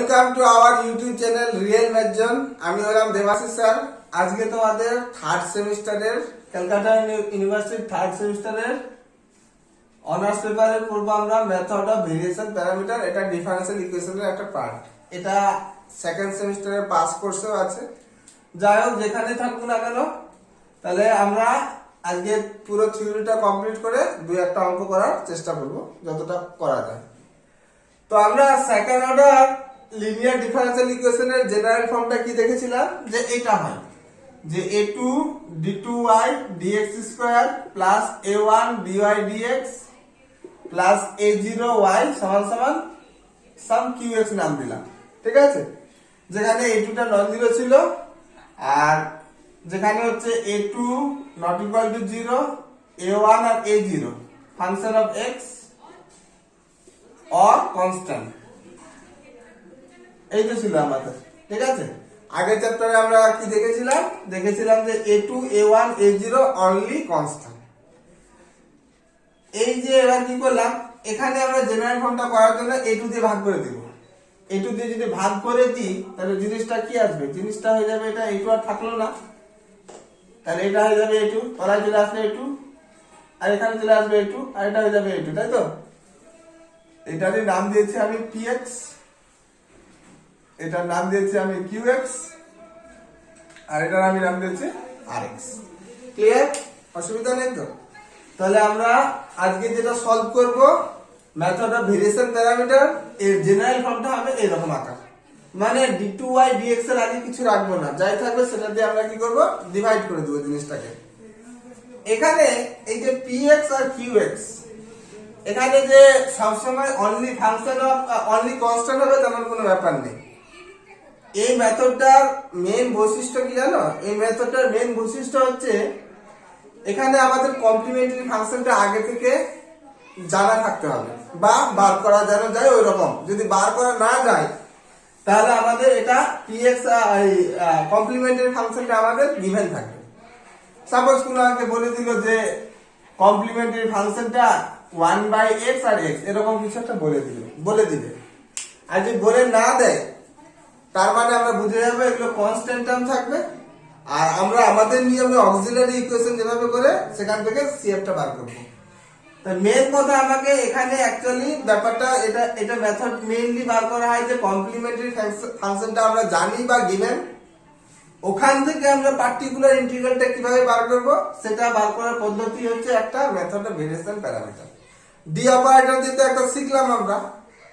Welcome to our YouTube channel real math zone. আমি হলাম Debashis sir. আজকে তোমাদের থার্ড সেমিস্টারের কলকাতা ইউনিভার্সিটির থার্ড সেমিস্টারের অনার্স পেপারের পড়ব আমরা মেথড অফ ভেরিয়েশন প্যারামিটার। এটা ডিফারেন্সিয়াল ইকুয়েশনের একটা পার্ট। এটা সেকেন্ড সেমিস্টারের পাস কোর্সেও আছে। যাই হোক, যেখানে থাকুক না কেন, তাহলে আমরা আজকে পুরো থিওরিটা কমপ্লিট করে দুই একটা অঙ্ক করার চেষ্টা করব যতটা করা যায়। তো আমরা সেকেন্ড অর্ডার লিনিয়ার ডিফারেন্সিয়াল ইকুয়েশনের জেনারেল ফর্মটা কি দেখেছিলাম, যে এটা হয় যে a2 d2y dx² plus a1 dy dx plus a0y সমান সমান সাম qx নাম দিলাম। ঠিক আছে, যেখানে a2 টা নন জিরো ছিল আর যেখানে হচ্ছে a2 not equal to 0, a1 আর a0 function of x or constant, এই তো ছিল আমাদের। ঠিক আছে, আগের চ্যাপ্টারে আমরা কি দেখেছিলাম যে a2 a1 a0 only constant. এই যে এবার কি করলাম, এখানে আমরা জেনারেল ফর্মটা করার জন্য a2 দিয়ে ভাগ করে দিব। a2 দিয়ে যদি ভাগ করে দিই তাহলে জিনিসটা কি আসবে, জিনিসটা হয়ে যাবে এটা a2 আর থাকলো না, তাহলে এটা হয়ে যাবে a2, তলায় চলে আসলে a2 আর এখানে চলে আসবে a2 আর এটা হয়ে যাবে a2, তাই তো? এটারই নাম দিয়েছি আমি px, এটার নাম দিয়েছি আমি qx আর এটার আমি নাম দিয়েছি rx। ক্লিয়ার? অসুবিধা নেই তো? তাহলে আমরা আজকে যেটা সলভ করব মেথড অফ ভেরিয়েশন প্যারামিটার, এর জেনারেল ফর্মটা হবে এরকম আকার, মানে d2y dx এর আগে কিছু রাখবো না, যাই থাকবে সেটা দিয়ে আমরা কি করব, ডিভাইড করে দেব জিনিসটাকে। এখানে এই যে px আর qx, এখানে যে সবসময় only function of only constant হবে তেমন কোনো ব্যাপার নেই। এই মেথডটার মেইন বৈশিষ্ট্য কি জানো? এই মেথডটার মেইন বৈশিষ্ট্য হচ্ছে এখানে আমাদের কমপ্লিমেন্টারি ফাংশনটা আগে থেকে জানা থাকতে হবে বা বার করা যেন যায় ওই রকম। যদি বার করা না যায় তাহলে আমাদের এটা px কমপ্লিমেন্টারি ফাংশনটা আমাদের গিভেন থাকবে। সাপোজ কোনো আমাকে বলে দিল যে কমপ্লিমেন্টারি ফাংশনটা 1/x আর x এরকম কিছু একটা বলে দিবে, আর যদি বলে না দেয় তার মানে আমরা বুঝে যাবো এগুলো কনস্ট্যান্ট টার্ম থাকবে, আর আমরা আমাদের নিয়মে অক্সিলারি ইকুয়েশন যেভাবে করে সেখান থেকে সিএফটা বার করব। তো মেইন কথা আমাকে এখানে অ্যাকচুয়ালি ব্যাপারটা এটা মেথড মেইনলি বার করা হয় যে কমপ্লিমেন্টারি ফাংশনটা আমরা জানি বা গিভেন, ওখান থেকে আমরা পার্টিকুলার ইন্টিগ্রালটা কিভাবে বার করব সেটা বার করার পদ্ধতি হচ্ছে একটা method of variation parameter. D operator দিতে একটা শিখলাম আমরা,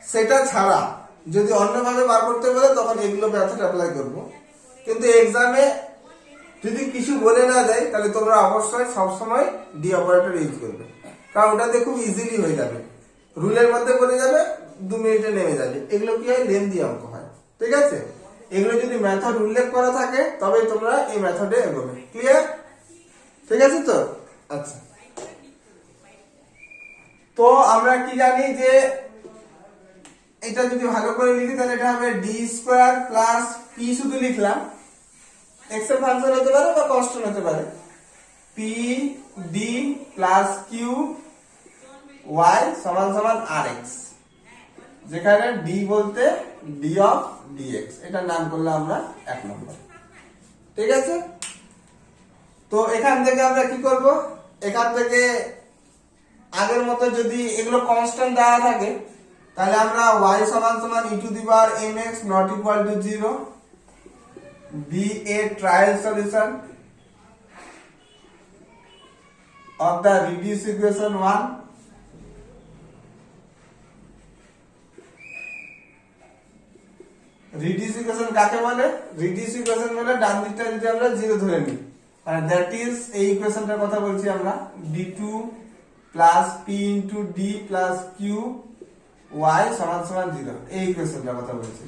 সেটা ছাড়া যদি অন্যভাবে বার করতে বলে তখন এগুলো মেথড অ্যাপ্লাই করব। কিন্তু এক্সামে যদি কিছু বলে না দেয় তাহলে তোমরা অবশ্যই সবসময় ডি অপারেটর ইউজ করবে, কারণ ওটাতে খুব ইজিলি হয়ে যাবে, রুলের মধ্যে বলে যাবে, 2 মিনিটে নেমে যাবে। এগুলো কি হয়, লেন্দি অঙ্ক হয়। ঠিক আছে, এগুলো যদি মেথড উল্লেখ করা থাকে তবেই তোমরা এই মেথডে এগোবে। ক্লিয়ার? ঠিক আছে তো? আচ্ছা, তো আমরা কি জানি যে এটা যদি ভালো করে লিখি তাহলে এটা হবে d² প্লাস p, শুধু লিখলাম, x এর ফাংশন হতে পারে বা কনস্ট্যান্ট হতে পারে, p d plus q y সমান সমান rx, যেখানে d বলতে d অফ dx, এটার নাম করলাম আমরা 1 নম্বর। ঠিক আছে, তো এখান থেকে আমরা কি করব, এখান থেকে আগের মতো যদি এগুলো কনস্ট্যান্ট দেওয়া থাকে তাহলে আমরা y সমান সমান e to the power mx not equal to 0 be a trial solution of the reduced equation 1. Reduce equation কাকে বলে? রিডিউস ইকুয়েশন বলে ডান দিকটা যদি আমরা 0 ধরে নিই, মানে দ্যাট ইজ এই ইকুয়েশনটার কথা বলছি আমরা, d2 plus p into d plus q y সমান সমান 0, এই ইকুয়েশনটার কথা বলছি।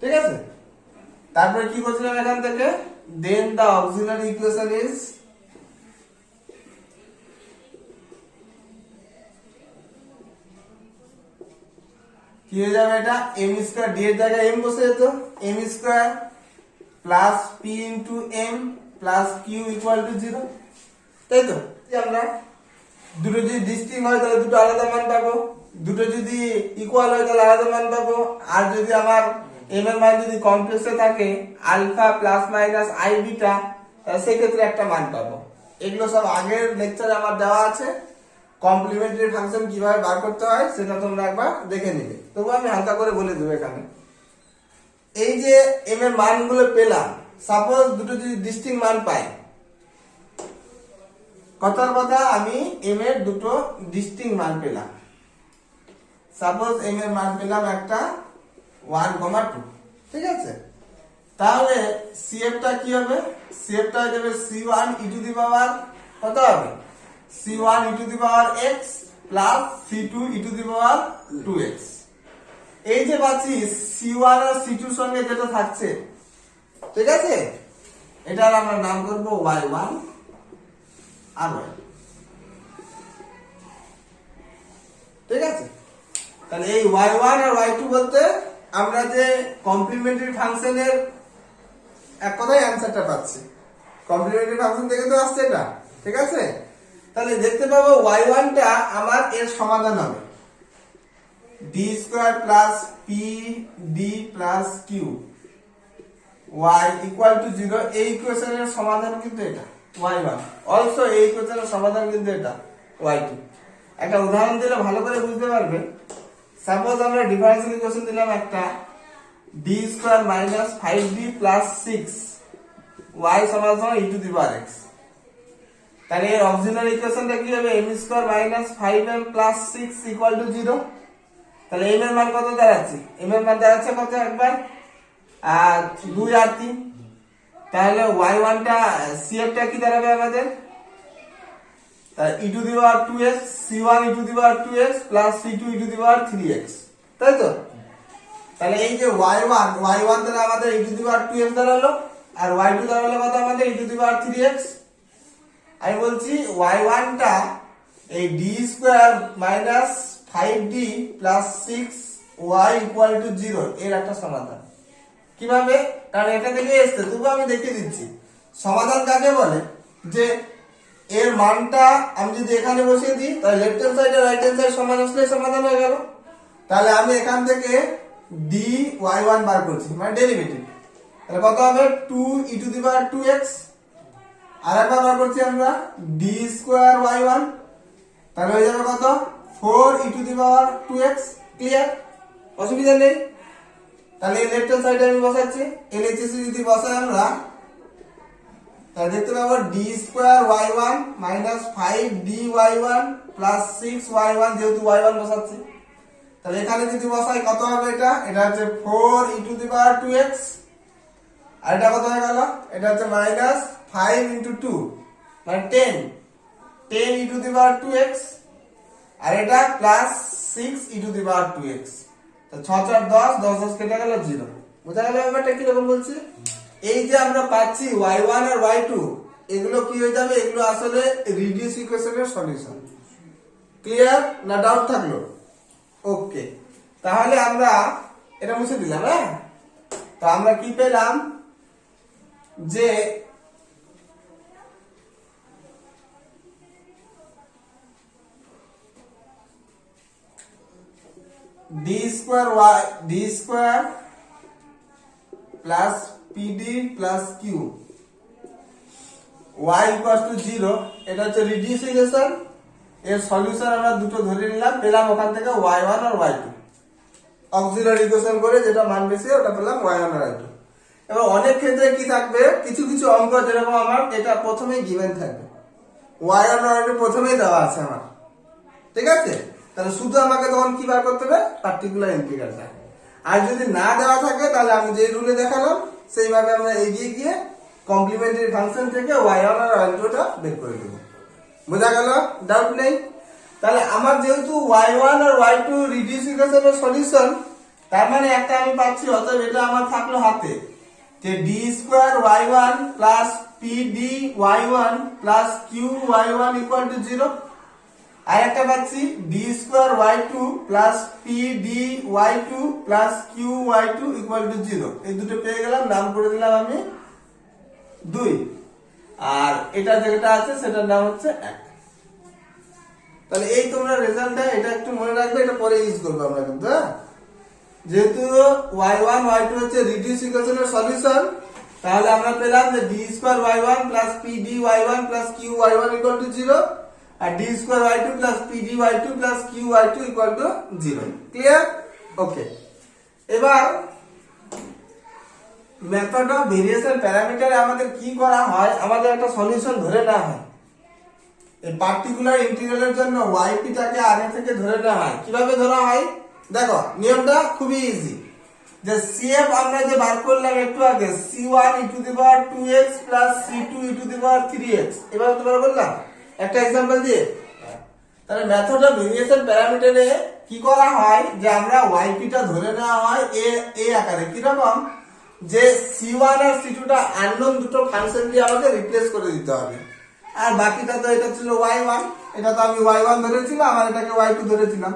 ঠিক আছে, তারপরে কি করছিলাম এখান থেকে, দেন দ্য অক্সিলারি ইকুয়েশন ইজ কি হয়ে যাবে, এটা m² d এর জায়গায় m বসে যেত, m² plus p into m plus q equal to 0, তাই তো? আমরা দুটো যদি ডিস্টিংক্ট হয় তাহলে দুটো আলাদা মান পাবো, দুটো যদি ইকুয়াল হয় তাহলে আলাদা মান পাবো, আর যদি আমার এম এর মান যদি কমপ্লেক্সে থাকে alpha plus minus i beta, সেই ক্ষেত্রে একটা মান পাবো। এগুলো সব আগের লেকচারে আমার দেওয়া আছে। কমপ্লিমেন্টারি ফাংশন কিভাবে বার করতে হয় সেটা তোমরা একবার দেখে নিবে, তবু আমি হালকা করে বলে দেবো এখানে। এই যে এম এর মানগুলো পেলাম, সাপোজ দুটো যদি ডিস্টিংক্ট মান পাই, কথার কথা আমি এম এর দুটো ডিস্টিংক্ট মান পেলাম। সাপোজ এম এর মান পেলাম একটা 1,2, ঠিক আছে? তাহলে সিএফ টা কি হবে? সিএফ টা হয়ে যাবে c1 e টু দি পাওয়ার কত হবে? c1 e to the power x plus c2 e to the power 2x। এই যে পাচ্ছি c1 আর c2 এর সঙ্গে যেটা থাকছে, ঠিক আছে, এটার আমরা নাম করব y1 আর y, ঠিক আছে? তাহলে এই y1 আর y2 বলতে আমরা যে কমপ্লিমেন্টারি ফাংশনের এক কথায় অ্যানসারটা পাচ্ছি। কমপ্লিমেন্টারি ফাংশন থেকে তো আসছে এটা, ঠিক আছে? তাহলে দেখতে পাবো y1 টা আমার এর সমাধান হবে d square plus pd plus q y equal to 0। এই ইকুয়েশনের সমাধান কিন্তু এটা y1। অলসো এই ইকুয়েশনের সমাধান কিন্তু এটা y2। একটা উদাহরণ দিলে ভালো করে বুঝতে পারবে। সাপোজ আমরা ডিফারেন্সিয়াল ইকুয়েশন দিলাম একটা d square minus 5d plus 6 y সমান e to the power x। তাহলে এর অক্সিলারি ইকুয়েশনটা কি হবে? m square minus 5m plus 6 equal to 0। তাহলে m এর মান কত দাঁড়াচ্ছে? m এর মান দাঁড়াচ্ছে কত একবার? 2 আর 3। তাহলে y1 টা cf টা কি দাঁড়াবে আমাদের? তাহলে e to the power 2x, c1 e to the power 2x plus c2 e to the power 3x, তাই তো? তাহলে এই যে y1 দ্বারা আমাদের e to the power 2x দাঁড়ালো, আর y2 দাঁড়ালো কত আমাদের? e to the power 3x। আমি বলছি y1 টা এই d square minus 5d plus 6y equal to 0 এর একটা সমাধান। কিভাবে? কারণ এটা থেকে এসছে, তবু আমি দেখিয়ে দিচ্ছি। সমাধান কাকে বলে? যে এর মানটা আমি যদি এখানে বসিয়ে দিই, তাহলে লেফট হ্যান্ড সাইড আর রাইট হ্যান্ড সাইড সমান আসলে সমাধান হয়ে গেল। তাহলে আমি এখান থেকে dy1 বার করছি, মানে ডেরিভেটিভ। তাহলে কত হবে? 2 e to the power 2x। আর একবার বার করছি আমরা d স্কয়ার y1, তাহলে হয়ে যাবে কত? 4 e to the power 2x। Clear? অসুবিধা নেই। তাহলে লেফট হ্যান্ড সাইডে আমি বসাচ্ছি। এলএইচএস যদি বসাই আমরা, তাহলে দেখতে পাবো d square y1 minus 5dy1 plus 6y1, যেহেতু y1 বসাচ্ছি। তাহলে এখানে যদি বসাই কত হবে? এটা হচ্ছে 4 e to the power 2x। আর এটা কত হয়ে গেল? এটা হচ্ছে মাইনাস 5 ইন্টু 2 মানে 10 e to the power 2x, আর এটা plus 6 e to the power 2x। তো 6 4 10, 10 10 কেটে গেল 0। বুঝা গেল ব্যাপারটা কি রকম বলছি? এই যে আমরা পাচ্ছি y1 আর y2, এগুলো কি হয়ে যাবে? এগুলো আসলে রিডিউস ইকুয়েশনের সলিউশন। ক্লিয়ার না ডাউট থাকলো? ওকে, তাহলে আমরা এটা মুছে দিলাম। হ্যাঁ, তো আমরা কি পেলাম? যে d square plus pd plus q y equal to 0, এটা হচ্ছে রিডিউস ইকুয়েশন। এর সলিউশন আমরা দুটো ধরে নিলাম, পেলাম ওখান থেকে y1 আর y2। অক্সিলারি ইকুয়েশন করে যেটা মান বেশি ওটা পেলাম y1 আর y2। এবার অনেক ক্ষেত্রে কি থাকবে, কিছু কিছু অঙ্ক যেরকম আমার এটা প্রথমেই গিভেন থাকবে, y1 আর y2 প্রথমেই দেওয়া আছে আমার, ঠিক আছে? তাহলে শুধু আমাকে তখন কি বার করতে হবে? পার্টিকুলার ইন্টিগ্রালটা। আর যদি না দেওয়া থাকে, তাহলে আমি যে রুলে দেখালাম সেইভাবে আমরা এগিয়ে গিয়ে কমপ্লিমেন্টারি ফাংশন থেকে y1 আর y2 টা বের করে দেব। বোঝা গেল? ডাউট নেই? তাহলে আমার যেহেতু y1 আর y2 রিডিউস ইকুয়েশনের সলিউশন, তার মানে একটা আমি পাচ্ছি, অতএব এটা আমার থাকলো হাতে যে d square y1 plus pd y1 plus q y1 equal to 0। আর একটা পাচ্ছি d square y2 plus pd y2 plus q y2 equal to 0। এই দুটো পেয়ে গেলাম, নাম করে দিলাম আমি 2। আর এটা যেটা আছে সেটার নাম হচ্ছে 1। তাহলে এই তোমরা রেজাল্টটা এটা একটু মনে রাখবে, এটা পরে ইউজ করবো আমরা কিন্তু। হ্যাঁ, যেহেতু y1 y2 হচ্ছে রিডিউস ইকুয়েশনের সলিউশন, তাহলে আমরা পেলাম যে d square y1 plus pd y1 plus q y1 equal to 0 আর d square y2 plus pd y2 plus q y2 equal to 0। Clear? Okay. এবার মেথড অফ ভেরিয়েশন প্যারামিটারে আমাদের কি করা হয়, আমাদের একটা সলিউশন ধরে নেওয়া হয়। এই পার্টিকুলার ইন্টিগ্রালের জন্য yp টাকে আগে থেকে ধরে নেওয়া হয়। কিভাবে ধরা হয় দেখো, নিয়মটা খুবই ইজি। যে cf আমরা যে বার করলাম একটু আগে, c1 e to the power 2x plus c2 e to the power 3x, এবার তো বার করলাম একটা एग्जांपल দিয়ে। তাহলে মেথড অফ ভেরিয়েশন প্যারামিটারে কি করা হয় যে আমরা yp টা ধরে নেওয়া হয় a আকারে। কি রকম, যে c1 আর c2 টা আননোন দুটো ফাংশন দিয়ে আমাকে রিপ্লেস করে দিতে হবে, আর বাকিটা তো এটা ছিল y1, এটা তো আমি y1 ধরেছিলাম আর এটাকে y2 ধরেছিলাম।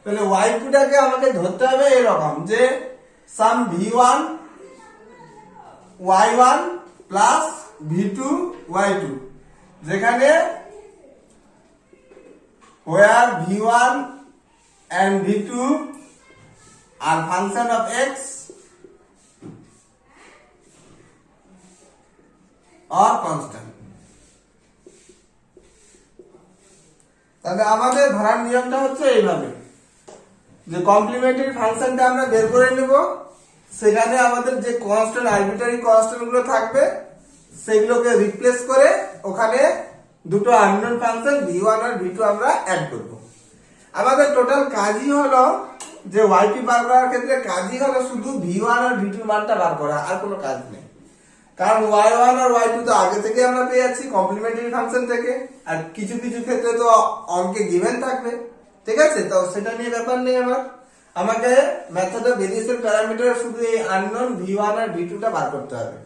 তাহলে y2 টাকে আমাকে ধরতে হবে এরকম যে সাম v1 y1 plus v2 y2, যেখানে where v1 and v2 are function of x or constant। তাহলে আমাদের ধরার নিয়মটা হচ্ছে এইভাবে যে কমপ্লিমেন্টারি ফাংশনটা আমরা বের করে নেব, সেখানে আমাদের যে কনস্ট্যান্ট আরবিটারি কনস্ট্যান্ট গুলো থাকবে সেগুলোকে রিপ্লেস করে ওখানে দুটো আননোন ফাংশন v1 আর v2 আমরা অ্যাড করব। আমাদের টোটাল কাজই হলো যে yp বার করার ক্ষেত্রে কাজই হলো শুধু v1 আর v2 এর মানটা বার করা, আর কোনো কাজ নেই। কারণ y1 আর y2 তো আগে থেকে আমরা পেয়ে যাচ্ছি কমপ্লিমেন্টারি ফাংশন থেকে, আর কিছু কিছু ক্ষেত্রে তো অঙ্কে গিভেন থাকবে, ঠিক আছে? তো সেটা নিয়ে ব্যাপার নেই আমার, আমাকে মেথড অফ ভেরিয়েশন প্যারামিটার শুধু এই আননোন v1 আর v2 টা বার করতে হবে।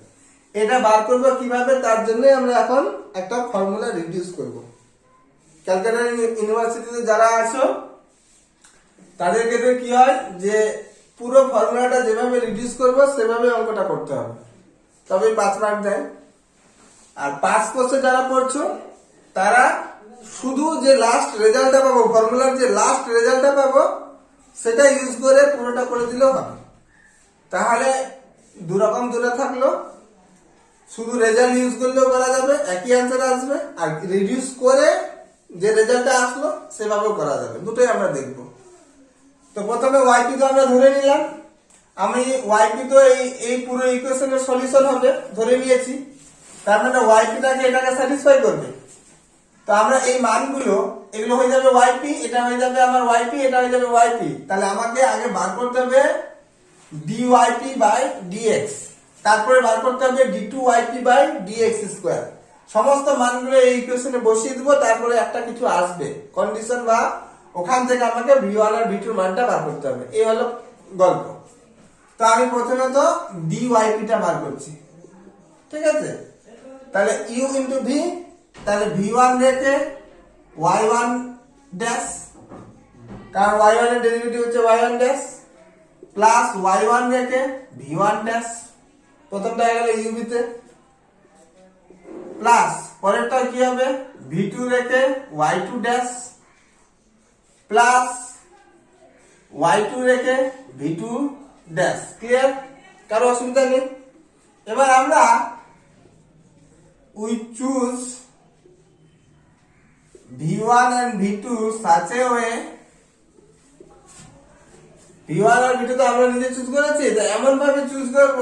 এটা বার করব কিভাবে, তার জন্য আমরা এখন একটা ফর্মুলা রিডিউস করব। ক্যালকাটা ইউনিভার্সিটিতে যারা আছো তাদের ক্ষেত্রে কি হয় যে পুরো ফর্মুলাটা যেভাবে রিডিউস করব সেভাবে অঙ্কটা করতে হবে, তবে 5 মার্ক দেয়। আর পাস কোর্সে যারা পড়ছো তারা শুধু যে লাস্ট রেজাল্টটা পাবো, ফর্মুলার যে লাস্ট রেজাল্টটা পাবো সেটা ইউজ করে পুরোটা করে দিলেও হবে। তাহলে দুরকম দূরে থাকলো, শুধু রেজাল্ট ইউজ করলেও করা যাবে, একই অ্যান্সার আসবে, আর রিডিউস করে যে রেজাল্টটা আসলো সেভাবেও করা যাবে, দুটোই আমরা দেখব। তো প্রথমে yp তো আমরা ধরে নিলাম, আমি yp তো এই পুরো ইকুয়েশনের সলিউশন হবে ধরে নিয়েছি, তার মানে yp টাকে এটাকে স্যাটিসফাই করবে। তো আমরা এই মানগুলো, এগুলো হয়ে যাবে yp, এটা হয়ে যাবে আমার yp, এটা হয়ে যাবে yp। তাহলে আমাকে আগে বার করতে হবে dyp বাই dx, তারপরে বার করতে হবে d2yp বাই dx স্কয়ার। সমস্ত মানগুলো এই ইকুয়েশনে বসিয়ে দিব, তারপরে একটা কিছু আসবে কন্ডিশন, বা ওখান থেকে আমাকে v1 আর v2 মানটা বার করতে হবে। এই হলো গল্প। তো আমি প্রথমে তো dyp টা বার করছি, ঠিক আছে? তাহলে u ইনটু v, তাহলে v1 রেখে y1 ড্যাশ, কারণ y1 এর ডেরিভেটিভ হচ্ছে y1 ড্যাশ, প্লাস y1 রেখে v1 ড্যাশ, প্রথমটা হয়ে গেল uv তে, প্লাস পরেরটা কি হবে v2 রেখে y2 ড্যাশ, প্লাস y2 রেখে v2 ড্যাশ। ক্লিয়ার? কারো অসুবিধা নেই? এবার আমরা we choose v1 and v2 such a way, v1 R v2 তো আমরা নিজে চুজ করেছি, তো এমন ভাবে চুজ করব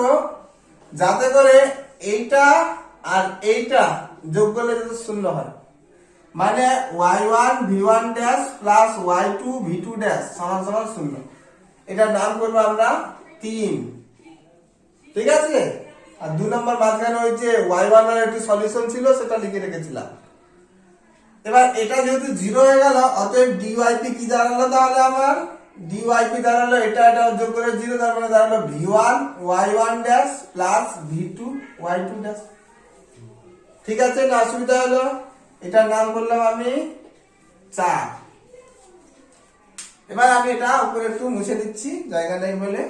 যাতে করে এইটা আর এইটা যোগ করলে যাতে শূন্য হয়, মানে y1 v1 dash plus y2 v2 dash সমান সমান শূন্য। এটার নাম করব আমরা 3, ঠিক আছে? আর 2 নম্বর মাঝখানে হয়েছে y1 এর একটি সলিউশন ছিল, সেটা লিখে রেখেছিলাম। এবার এটা যেহেতু 0 হয়ে গেল, অতএব dyp কি দাঁড়ালো, তাহলে আমার dyp দাঁড়ালো এটা যোগ করে 0, তার মানে দাঁড়ালো v1 y1 dash plus v2 y2 dash. ঠিক আছে না? অসুবিধা হলো? এটার নাম করলাম আমি 4। এবার আমি এটা উপরে একটু মুছে দিচ্ছি, জায়গা নেই বলে,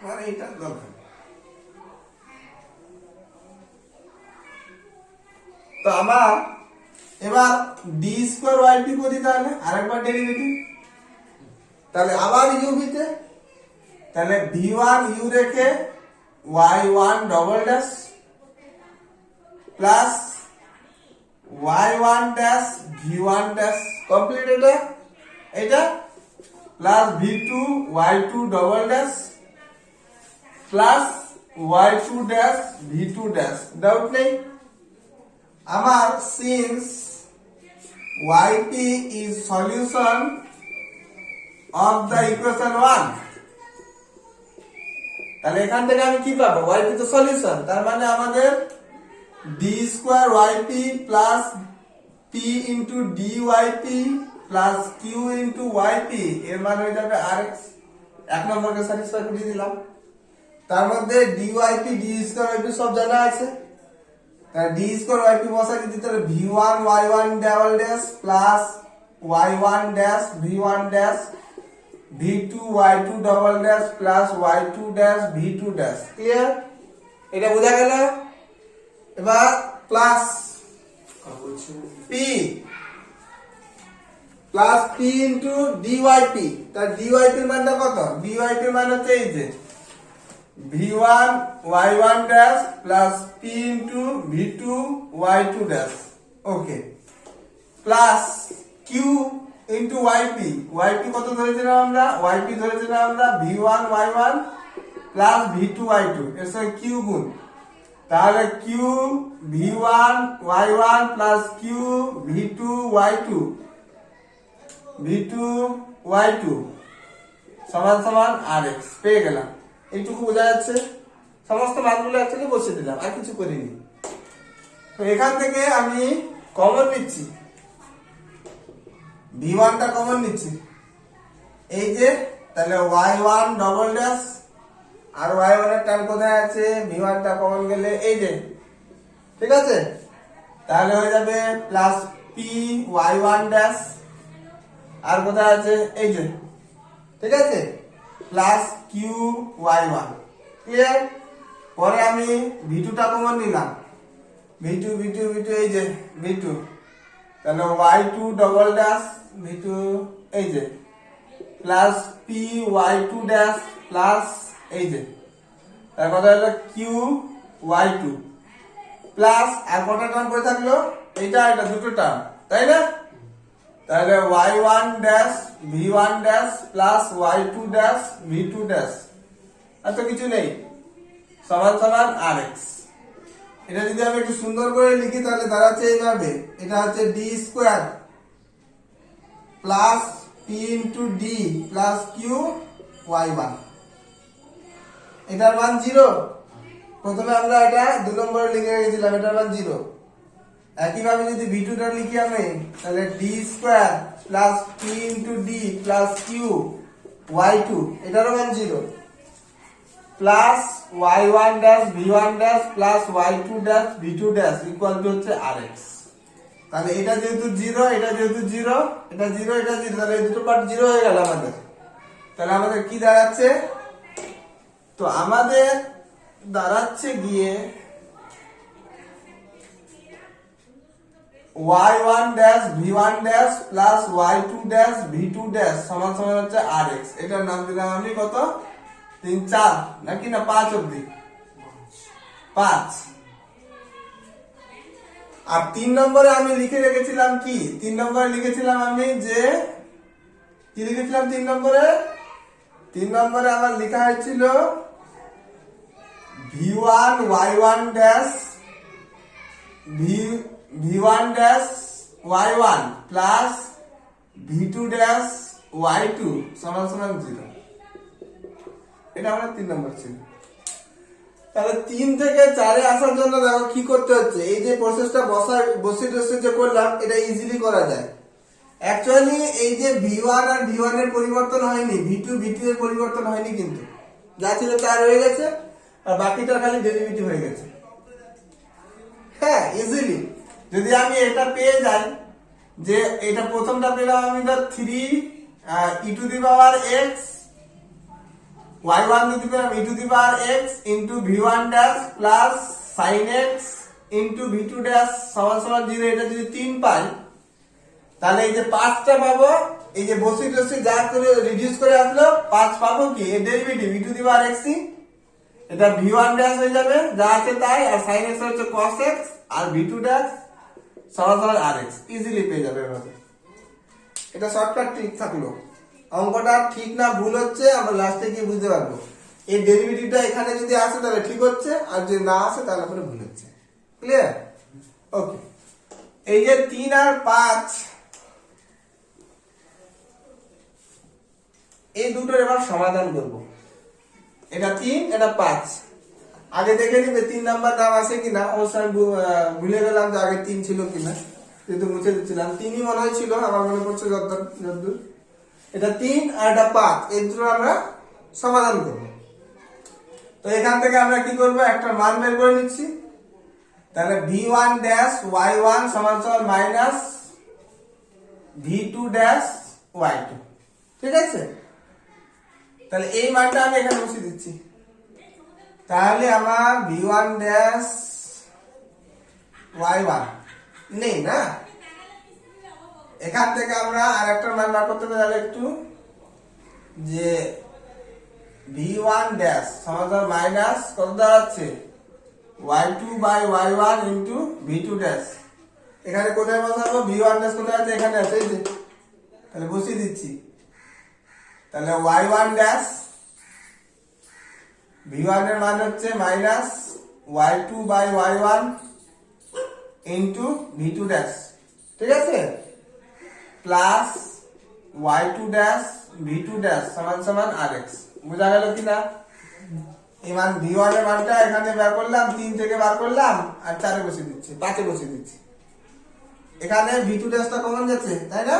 আর এটা দরকার। তো আমার এবার d স্কয়ার yp করি, তাহলে আরেকবার ডেরিভেটিভ তাহলে আবার ইউভি তে, তাহলে v1 ইউ রেখে y1 double dash plus y1 dash v1 dash complete এটা plus v2 y2 double dash plus y2 dash v2 dash. Doubt নেই আমার। Since yp is solution of the equation 1, তাহলে এখান থেকে আমি কি পাবো? yp তো সলিউশন, তার মানে আমাদের d square yp plus p into dyp plus q into yp এর মান হয়ে যাবে rx। এক নম্বরকে স্যাটিসফাই করে দিলাম। তার মধ্যে dyp d স্কয়ার yp সব জানা আছে, তাহলে d স্কয়ার yp বসাই দিতে, তাহলে v1 y1 double dash plus y1 dash v1 dash v2 y2 double dash plus y2 dash v2 dash. Clear? এটা বোঝা গেল। এবার plus p plus p into dyp, তার dyp এর মানটা কত? dyp এর মান হচ্ছে এই যে v1 y1 dash plus p into v2 y2 dash. Okay, plus q into yp, yp কত ধরেছিলাম আমরা? yp ধরেছিলাম আমরা v1 y1 plus v2 y2 এর সঙ্গে q গুণ, তাহলে q v1 y1 plus q v2 y2 সমান সমান rx পেয়ে গেলাম। এইটুকু বোঝা যাচ্ছে। সমস্ত মানগুলো একসাথে বসিয়ে দিলাম, আর কিছু করিনি। তো এখান থেকে আমি কমন নিচ্ছি, v1 টা কমন নিচ্ছি, এই যে, তাহলে y1 ডবল ড্যাশ আর y1 এর টার্ম কোথায় আছে? v1 টা কমন গেলে এই যে, ঠিক আছে, তাহলে হয়ে যাবে প্লাস p y1 ড্যাশ আর কোথায় আছে? এই যে, ঠিক আছে, প্লাস q y1। ক্লিয়ার? পরে আমি v2 টা কমন নিলাম, v2 এই যে v2, তাহলে y2 ডবল ড্যাশ v2 এই যে plus p y2 dash plus এই যে, তার কথা হলো q y2 প্লাস আর কটা টার্ম পড়ে থাকলো? এটা দুটো টার্ম, তাই না? তাহলে y1 dash v1 dash plus y2 dash v2 dash, আর তো কিছু নেই, সমান সমান rx। এটা যদি আমি একটু সুন্দর করে লিখি তাহলে দাঁড়াচ্ছে এইভাবে, এটা হচ্ছে d square plus p into d plus q y1, এটার মান 0। প্রথমে আমরা এটা 2 নম্বরে লিখে রেখেছিলাম, এটার মান 0। একইভাবে যদি v2 টা লিখি আমি, তাহলে d square plus p into d plus q y2 এটারও মান 0 plus y1 dash v1 dash plus y2 dash v2 dash equal to হচ্ছে rx। তাহলে এটা যেহেতু 0, এটা যেহেতু 0, এটা 0, এটা 0, তাহলে এই দুটো পার্ট 0 হয়ে গেল আমাদের। তাহলে আমাদের কি দাঁড়াচ্ছে? তো আমাদের দাঁড়াচ্ছে গিয়ে y1 dash v1 dash plus y2 dash v2 dash সমান সমান হচ্ছে rx। এটার নাম দিলাম আমি কত? 3 4 নাকি না 5 অবধি? 5। আর 3 নম্বরে আমি লিখে রেখেছিলাম কি? 3 নম্বরে লিখেছিলাম আমি যে কি লিখেছিলাম 3 নম্বরে? 3 নম্বরে আমার লেখা হয়েছিল v1 y1 dash v1 dash y1 plus v2 dash y2 সমান সমান 0। এটা আমার 3 নম্বর ছিল। তাহলে 3 থেকে 4 এ আসার জন্য দেখো কি করতে হচ্ছে, এই যে প্রসেসটা বসিয়ে যে করলাম, এটা ইজিলি করা যায়। অ্যাকচুয়ালি এই যে v1 আর v1 এর পরিবর্তন হয়নি, v2 এর পরিবর্তন হয়নি, কিন্তু যা ছিল তাই রয়ে গেছে, আর বাকিটা খালি ডেরিভেটিভ হয়ে গেছে। হ্যাঁ, ইজিলি যদি আমি এটা পেয়ে যাই, যে এটা প্রথমটা পেলাম আমি ধর 3 e to the power x, y1 যদি পেলাম e to the power x into v1 dash plus sin x into v2 dash সমান সমান 0, এটা যদি 3 পাই, তাহলে এই যে 5টা পাবো এই যে বসি টসি যা করে রিডিউস করে আসলো 5 পাবো কি এর derivative e to the power x এটা v1 ড্যাশ হয়ে যাবে যা আছে তাই, আর sin x হচ্ছে cos x, আর v2 ড্যাশ সমান সমান rx ইজিলি পেয়ে যাবে এভাবে। এটা শর্টকাট ট্রিক থাকলো। অঙ্কটা ঠিক না ভুল হচ্ছে আমরা লাস্টে গিয়ে বুঝতে পারবো। এই ডেরিভেটিভটা এখানে যদি আসে তাহলে ঠিক হচ্ছে, আর যদি না আসে তাহলে পরে ভুল হচ্ছে। ক্লিয়ার? ওকে। এই যে 3 আর 5 এই দুটোর এবার সমাধান করব। এটা 3 এটা 5। আগে দেখে নিবে 3 নাম্বার নাম আছে কিনা। অবশ্য আমি ভুলে গেলাম যে আগে 3 ছিল কিনা, কিন্তু মুছে দিচ্ছিলাম। 3ই মনে হয় ছিল, আমার মনে পড়ছে যতদূর। এটা 3 আর এটা 5 এই দুটো আমরা সমাধান করব। তো এখান থেকে আমরা কি করব, একটা মান বের করে নিচ্ছি। তাহলে v1 ড্যাশ y1 সমান সমান মাইনাস v2 ড্যাশ y2। ঠিক আছে? তাহলে এই মানটা আমি এখানে বসিয়ে দিচ্ছি। তাহলে আমার v1 ড্যাশ y1 নেই না, এখান থেকে আমরা আরেকটা মান বার করতে হবে। তাহলে একটু যে v1 ড্যাশ সমান সমান মাইনাস কত দাঁড়াচ্ছে y2 by y1 into v2 dash. এখানে কোথায় বসাবো, v1 ড্যাশ কোথায় আছে, এখানে আছে, এই যে। তাহলে বসিয়ে দিচ্ছি। তাহলে y1 ড্যাশ v1 এর মান হচ্ছে minus y2 by y1 into v2 dash. ঠিক আছে? Plus y2 dash v2 dash সমান সমান rx। বোঝা গেল কিনা? এই মান v1 এর মানটা এখানে বের করলাম, 3 থেকে বার করলাম, আর 4 এ বসিয়ে দিচ্ছি, 5 এ বসিয়ে দিচ্ছি। এখানে v2 ড্যাশটা কমন যাচ্ছে, তাই না?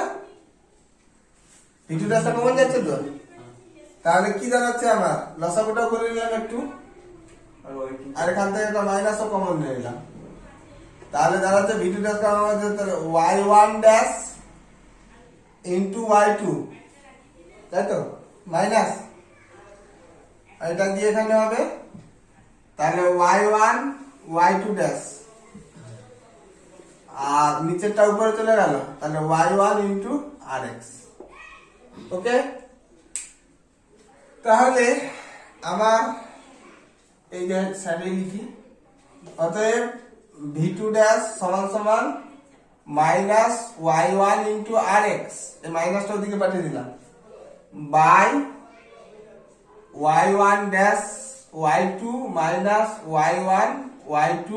v2 ড্যাশটা কমন যাচ্ছে তো। তাহলে কি দাঁড়াচ্ছে আমার, লসাগুটাও করে নিলাম একটু, আর এখান থেকে একটা মাইনাসও কমন নিয়ে নিলাম। তাহলে দাঁড়াচ্ছে v2 ড্যাশ কমন হচ্ছে, তাহলে y1 ড্যাশ ইনটু y2, তাই তো, মাইনাস এটা দিয়ে এখানে হবে। তাহলে y1 y2 ড্যাশ, আর নিচেরটা উপরে চলে গেল, তাহলে y1 ইনটু rx। ওকে? তাহলে আমার এই যে সাইডে লিখি, অতএব v2 ড্যাশ সমান সমান মাইনাস y1 ইনটু rx, এই মাইনাসটা ওদিকে পাঠিয়ে দিলাম, by y1 dash y2 minus y1 y2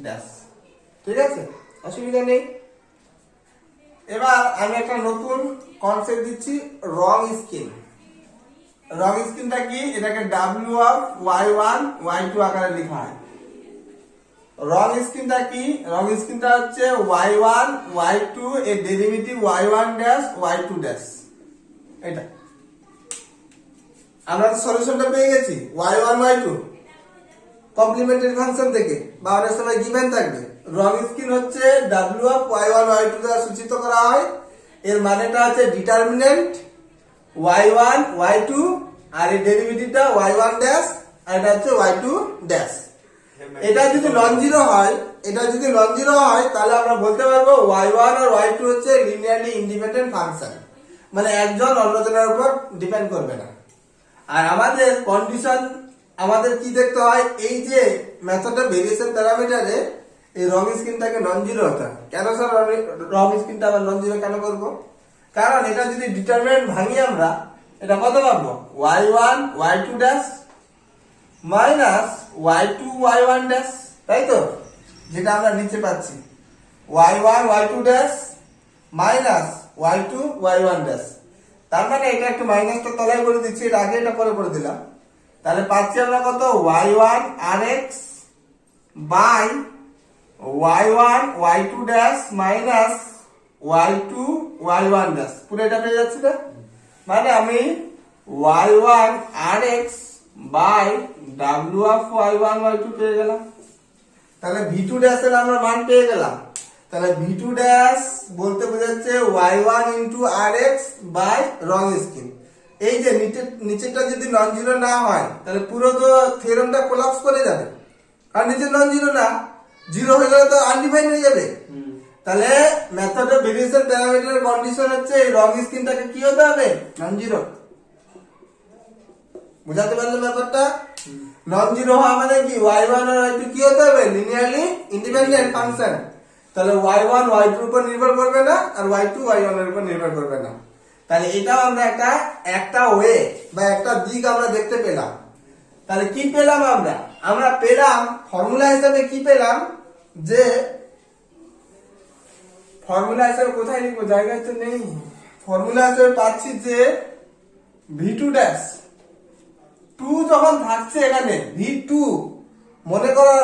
dash. ঠিক আছে? অসুবিধা নেই। এবার আমি একটা নতুন কনসেপ্ট দিচ্ছি, রং স্কেল। রং স্কেলটা কি, এটাকে w অফ y1 y2 আকারে লেখা হয়। রং স্কেলটা কি, রং স্কেলটা হচ্ছে y1 y2 এর derivative y1 dash y2 dash. এটা আমরা সলিউশনটা পেয়ে গেছি y1 y2 কমপ্লিমেন্টারি ফাংশন থেকে, বা অনেক সময় গিভেন থাকবে। রং স্কেল হচ্ছে w অফ y1 y2 দ্বারা সূচিত করা হয়। এর মানেটা হচ্ছে ডিটারমিনেন্ট y1 y2, আর এর ডেরিভেটিভটা y1 ড্যাশ, আর এটা হচ্ছে y2 ড্যাশ। এটা যদি নন জিরো হয়, তাহলে আমরা বলতে পারবো y1 আর y2 হচ্ছে লিনিয়ারলি ইন্ডিপেন্ডেন্ট ফাংশন, মানে একজন অন্যজনের উপর ডিপেন্ড করবে না। আর আমাদের কন্ডিশন, আমাদের কি দেখতে হয়, এই যে মেথডের ভেরিয়েশন প্যারামিটারে এই রং স্ক্রিনটাকে নন জিরো হতে হয়। কেন স্যার রং স্ক্রিনটা আবার নন জিরো কেন করব? কারণ এটা যদি ডিটারমিনেন্ট ভাঙি আমরা, এটা কত পাবো, y1 y2 dash minus y2 y1 dash, তাই তো, যেটা আমরা নিচে পাচ্ছি y1 y2 dash minus y2 y1 dash. তার মানে এটা একটু মাইনাসটা তলায় করে দিচ্ছি, এটা আগে এটা পরে করে দিলাম। তাহলে পাচ্ছি আমরা কত, y1 rx by y1 y2 dash minus y2 y1 dash, পুরো এটা পেয়ে যাচ্ছে না। মানে আমি y1 rx by w of y1 y2 পেয়ে গেলাম। তাহলে v2 ড্যাশ এর আমরা মান পেয়ে গেলাম। তাহলে v2 ড্যাশ বলতে বোঝাচ্ছে y1 into rx by Wronskian. এই যে নিচেরটা যদি নন জিরো না হয়, তাহলে পুরো তো থিওরেমটা কোলাপস করে যাবে, কারণ নিচে নন জিরো না, জিরো হয়ে গেলে তো আনডিফাইন্ড হয়ে যাবে। তাহলে মেথড অফ ভেরিয়েশন প্যারামিটারের কন্ডিশন হচ্ছে এই রং স্ক্রিনটাকে কি হতে হবে, নন জিরো। বুঝাতে পারলে ব্যাপারটা? নন জিরো হওয়া মানে কি, y1 আর y2 কি হতে হবে, লিনিয়ারলি ইন্ডিপেন্ডেন্ট ফাংশন। তাহলে y1 y2 এর উপর নির্ভর করবে না, আর y2 y1 এর উপর নির্ভর করবে না। তাহলে এটাও আমরা একটা ওয়ে বা একটা দিক আমরা দেখতে পেলাম। তাহলে কি পেলাম আমরা পেলাম ফর্মুলা হিসেবে কি পেলাম, যে ফর্মুলা হিসেবে কোথায় লিখবো, জায়গায় তো নেই। ফর্মুলা হিসেবে পাচ্ছি যে v2 ড্যাশ 2 যখন থাকছে এখানে v2,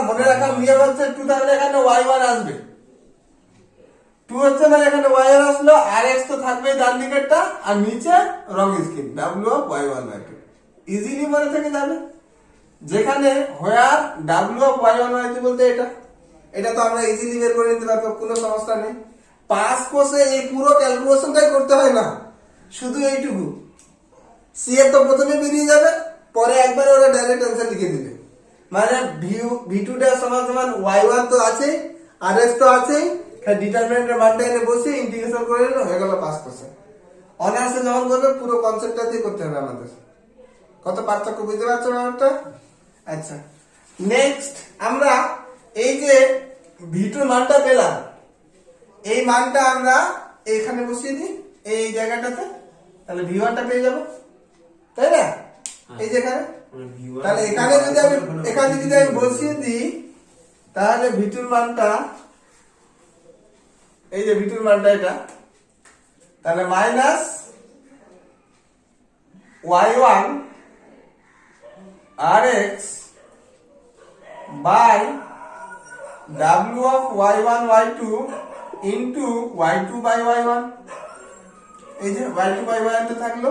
মনে রাখার নিয়ম হচ্ছে 2 থাকলে এখানে y1 আসবে। 2 হচ্ছে মানে এখানে y1 আসলো, আর x তো থাকবে ডান দিকেরটা, আর নিচে Wronskian w of y1 y2 easily মনে থেকে যাবে। যেখানে হোয়ার w অফ y1 y2 বলতে এটা তো আমরা ইজিলি বের করে নিতে পারবো, কোনো সমস্যা নেই। পাস কোর্সে এই পুরো ক্যালকুলেশনটাই করতে হয় না, শুধু এইটুকু সিএফ তো প্রথমে বেরিয়ে যাবে, পরে একবার ওরা ডাইরেক্ট অ্যান্সার লিখে দিবে। মানে v2 ড্যাশ সমান সমান y1 তো আছে, আর x তো আছে, ডিটারমিনেন্টের মানটা এনে বসে ইন্টিগ্রেশন করে নিলে হয়ে গেল পাস কোর্সে। অনার্সে যখন করবে পুরো কনসেপ্টটা দিয়ে করতে হবে আমাদের। কত পার্থক্য বুঝতে পারছো ব্যাপারটা? আচ্ছা, নেক্সট আমরা এই যে v2 মানটা পেলাম, এই মানটা আমরা এখানে বসিয়ে দিই এই জায়গাটাতে, তাহলে v1টা পেয়ে যাব, তাই না? এই যেখানে, তাহলে এখানে যদি আমি বসিয়ে দিই, তাহলে v2 মানটা, এই যে v2 মানটা এটা, তাহলে minus y1 rx by w of y1 y2 into y2 by y1, এই যে y2 বাই y1 তো থাকলো,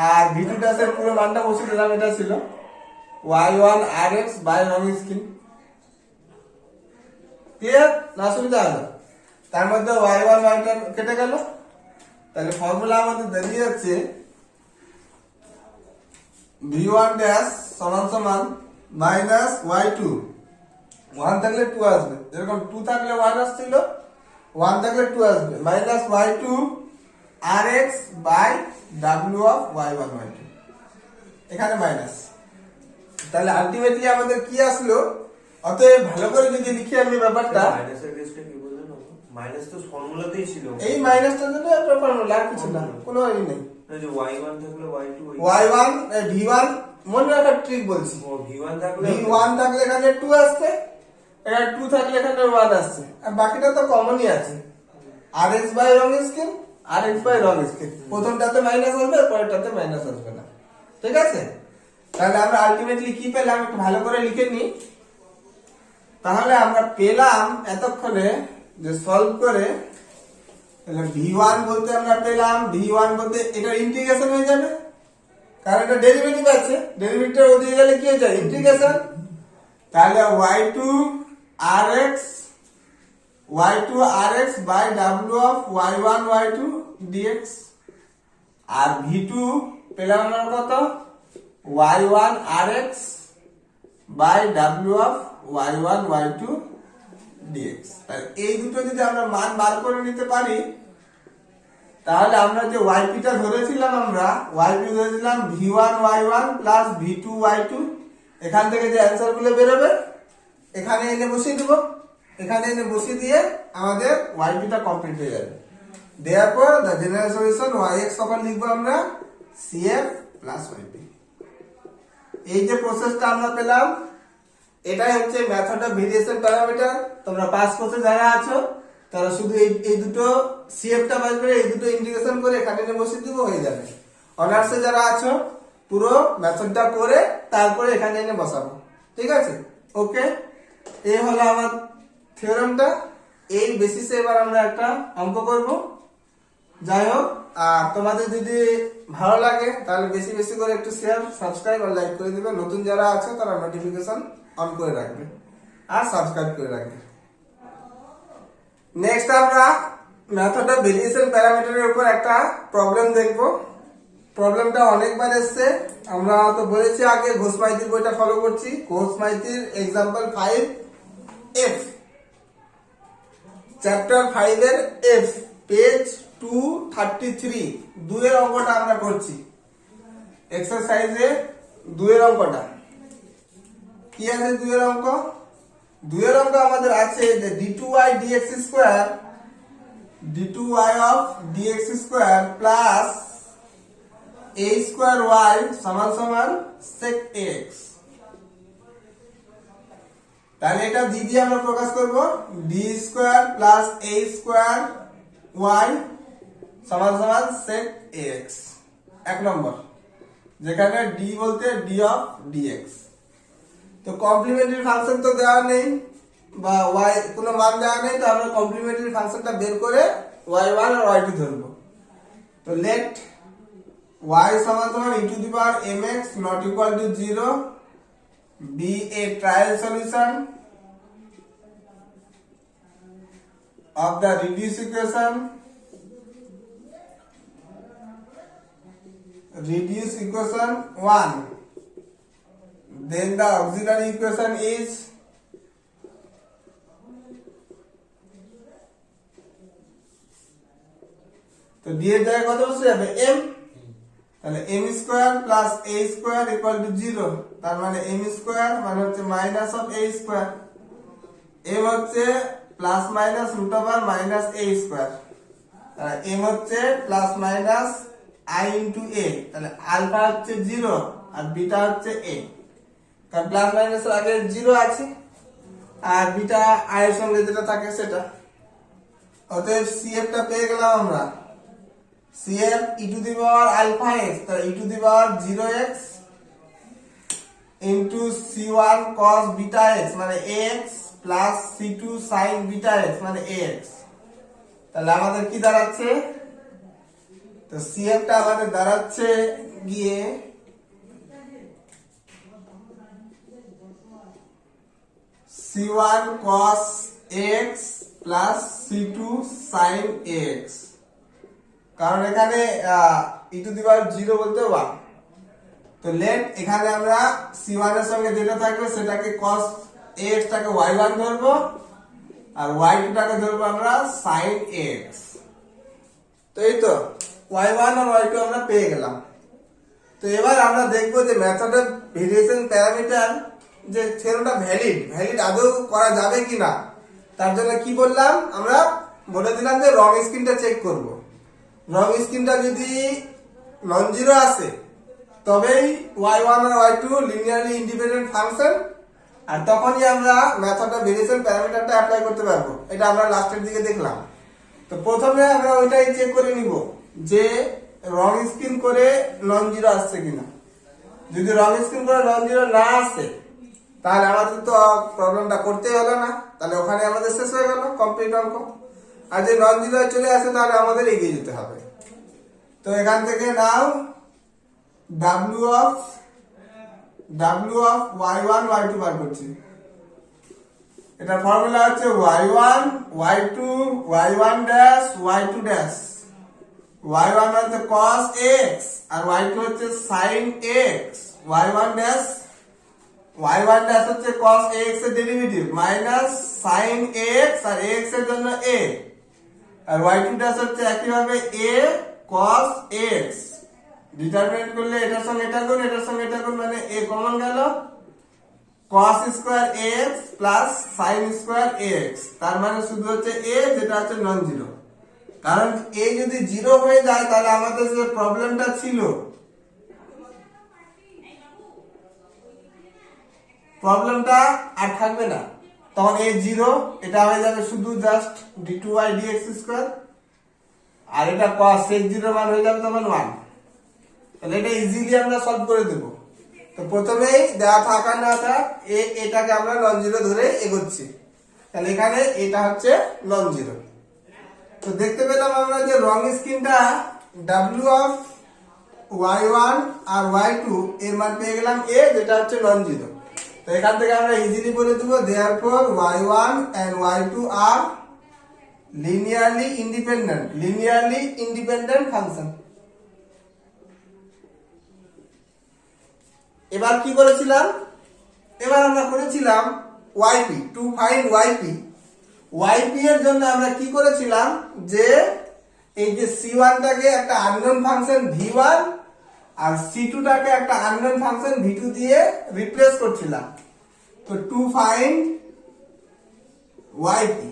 আর v2 ড্যাশের পুরো মানটা বসিয়ে দিলাম, এটা ছিল y1 rx by Wronskian. Clear না? অসুবিধা হলো? তার মধ্যে y1 y2 কেটে গেল, তাহলে ফর্মুলা আমাদের দাঁড়িয়ে যাচ্ছে v1 ড্যাশ সমান সমান মাইনাস y2, 1 থাকলে 2 আসবে, যেরকম 2 থাকলে 1 আসছিল, 1 থাকলে 2 আসবে, minus y2 rx by w of y1 y2, এখানে মাইনাস। তাহলে আলটিমেটলি আমাদের কি আসলো? অতএব ভালো করে যদি লিখি আমি ব্যাপারটা, মাইনাসের কেসটা কি বললেন? মাইনাস তো ফর্মুলাতেই ছিল, এই মাইনাসটার জন্য একটা ফর্মুলা, আর কিছু না, কোনো ই নেই। এই যে y1 থাকলে y2, y1 v1 মনে রাখার ট্রিক বলছি, v1 থাকলে v1 থাকলে এখানে 2 আসছে, এখানে 2 থাকলে এখানে 1 আসছে, আর বাকিটা তো কমনই আছে, rx by Wronskian, rx by Wronskian, প্রথমটাতে মাইনাস আসবে, পরেরটাতে মাইনাস আসবে না, ঠিক আছে? তাহলে আমরা আলটিমেটলি কি পেলাম একটু ভালো করে লিখে নিই। তাহলে আমরা পেলাম এতক্ষণে যে সলভ করে, তাহলে v1 বলতে আমরা পেলাম, v1 বলতে এটা ইন্টিগ্রেশন হয়ে যাবে, কারণ এটা ডেরিভেটিভ আছে, ডেরিভেটিভ ওদিকে গেলে কি হয়ে যায়, ইন্টিগ্রেশন। তাহলে y2 rx by w of y1 y2 dx, আর v2 পেলাম আমরা কত, y1 rx by w of y1 y2 dx। তাহলে এই দুটো যদি আমরা মান বার করে নিতে পারি, তাহলে আমরা যে yp টা ধরেছিলাম, v1 y1 plus v2 y2, এখান থেকে যে অ্যান্সার গুলো বেরোবে এখানে এনে বসিয়ে দেব, এখানে এনে বসিয়ে দিয়ে আমাদের yp টা কমপ্লিট হয়ে যাবে। দেয়ারপর দ্য জেনারেল সলিউশন yx সমান লিখবো আমরা cf প্লাস yp। এই যে প্রসেসটা আমরা পেলাম, এটাই হচ্ছে মেথড অফ ভেরিয়েশন প্যারামিটার। তোমরা পাস কোর্সে যারা আছো তারা শুধু এই দুটো সিএফটা বাদ করে এই দুটো ইন্টিগ্রেশন করে এখানে এনে বসিয়ে দিব, হয়ে যাবে। অনার্সে যারা আছো পুরো মেথডটা করে তারপরে এখানে এনে বসাবো, ঠিক আছে? ওকে, এই হলো আমার থিওরেমটা। এই বেসিসে এবার আমরা একটা অঙ্ক করব। যাই হোক, আর তোমাদের যদি ভালো লাগে তাহলে বেশি বেশি করে একটু শেয়ার, সাবস্ক্রাইব আর লাইক করে দিবে। নতুন যারা আছে তারা নোটিফিকেশন অন করে রাখবে আর সাবস্ক্রাইব করে রাখবে। নেক্সট আমরা মেথড অফ ভেরিয়েশন প্যারামিটারের উপর একটা প্রবলেম দেখব। প্রবলেমটা অনেকবার এসছে, আমরা তো বলেছি আগে ঘোষ মাইতির বইটা ফলো করছি। ঘোষ মাইতির এক্সাম্পল 5F, চ্যাপ্টার 5 এর এফ পেজ 233 দুইয়ের অঙ্কটা আমরা করছি। এক্সারসাইজে দুইয়ের অঙ্কটা কি আছে? দুইয়ের অঙ্ক আমাদের আছে যে d2y dx square d2y of dx square plus a square y সমান সমান sec x। তাহলে এটা d দিয়ে আমরা প্রকাশ করব, d square plus a square y সমান সমান sec x। এক নম্বর, যেখানে d বলতে d অফ dx। তো কমপ্লিমেন্টারি ফাংশন তো দেওয়া নেই বা y কোনো মান দেওয়া নেই, তো আমরা কমপ্লিমেন্টারি ফাংশনটা বের করে y1 আর y2 ধরব। তো লেট y সমান সমান e to the power mx not equal to 0 be a trial solution of the reduced equation reduced equation 1, then the auxiliary equation is তো d এর জায়গায় কত বসে যাবে m, তাহলে m square plus a square equal to 0, তার মানে m square মানে হচ্ছে minus of a square, m হচ্ছে plus minus root over minus a square, তাহলে m হচ্ছে plus minus i into a, তাহলে আলফা হচ্ছে 0 আর বিটা হচ্ছে a, কারণ প্লাস মাইনাসের আগে 0 আছে আর বিটা i এর সঙ্গে যেটা থাকে সেটা। অতএব cf টা পেয়ে গেলাম আমরা, cf e to the power alpha x, তাহলে e to the power 0x into c1 cos beta x মানে ax plus c2 sin beta x মানে ax। তাহলে আমাদের কি দাঁড়াচ্ছে? তো cf টা আমাদের দাঁড়াচ্ছে গিয়ে c1 cos x plus c2 sin x, কারণ এখানে e টু দি পাওয়ার 0 বলতে 1। তো লেট এখানে আমরা c1 এর সঙ্গে যেটা থাকবে সেটাকে cos x টাকে y1 ধরবো আর y2 টাকে ধরবো আমরা sin x। তো এই তো y1 আর y2 আমরা পেয়ে গেলাম। তো এবার আমরা দেখবো যে মেথডের ভেরিয়েশন প্যারামিটার যে সেটা ভ্যালিড আদৌ করা যাবে কিনা। তার জন্য কি বললাম, আমরা বলে দিলাম যে রং স্ক্রিনটা চেক করব। রং স্ক্রিনটা যদি নন জিরো আসে তবেই y1 আর y2 লিনিয়ারলি ইন্ডিপেন্ডেন্ট ফাংশন, আর তখনই আমরা মেথডের ভেরিয়েশন প্যারামিটারটা অ্যাপ্লাই করতে পারবো। এটা আমরা লাস্টের দিকে দেখলাম। তো প্রথমে আমরা ওইটাই চেক করে নিব যে রং স্ক্রিন করে নন জিরো আসছে কিনা। যদি রং স্ক্রিন করে নন জিরো না আসে তাহলে আমাদের তো প্রবলেমটা করতেই হলো না, তাহলে ওখানে আমাদের শেষ হয়ে গেল কমপ্লিট অঙ্ক। আর যদি নন জিরো চলে আসে তাহলে আমাদের এগিয়ে যেতে হবে। তো এখান থেকে নাও w অফ y1 y2 বার করছি। এটা ফর্মুলা হচ্ছে y1 y2 y1 dash y2 dash. y1 হচ্ছে cos x আর y2 হচ্ছে sin x, y1 ড্যাশ হচ্ছে cos x এর ডেরিভেটিভ মাইনাস sin x আর x এর জন্য a, আর y2 ড্যাশ হচ্ছে একইভাবে a cos x। ডিটারমিনেন্ট করলে এটার সঙ্গে এটা গুণ, এটার সঙ্গে এটা গুণ, মানে a কমন গেল, cos square x plus sin square x, তার মানে শুধু হচ্ছে a যেটা হচ্ছে নন জিরো। কারণ a যদি জিরো হয়ে যায় তাহলে আমাদের যে প্রবলেমটা ছিল প্রবলেমটা আর থাকবে না, তখন a জিরো, এটা হয়ে যাবে শুধু জাস্ট d2y dx স্কয়ার, আর এটা cos x জিরো মান হয়ে যাবে তখন 1। তাহলে এটা ইজিলি আমরা সলভ করে দেব। তো প্রথমেই দেওয়া থাকা না থাক এটাকে আমরা নন জিরো ধরে এগোচ্ছি, তাহলে এখানে এটা হচ্ছে নন জিরো। তো দেখতে পেলাম আমরা যে রং স্ক্রিনটা w of y1 R y2 এর মান পেয়ে গেলাম a যেটা হচ্ছে নন জিরো। তো এখান থেকে আমরা ইজিলি বলে দেব therefore y1 and y2 are linearly independent function। এবার কি করেছিলাম, এবার আমরা করেছিলাম yp, টু ফাইন্ড ওয়াইপি এর জন্য আমরা কি করেছিলাম যে এই যে c1 টাকে একটা আননোন ফাংশন v1 আর c2 টাকে একটা আননোন ফাংশন v2 দিয়ে রিপ্লেস করছিলাম। তো to find yp,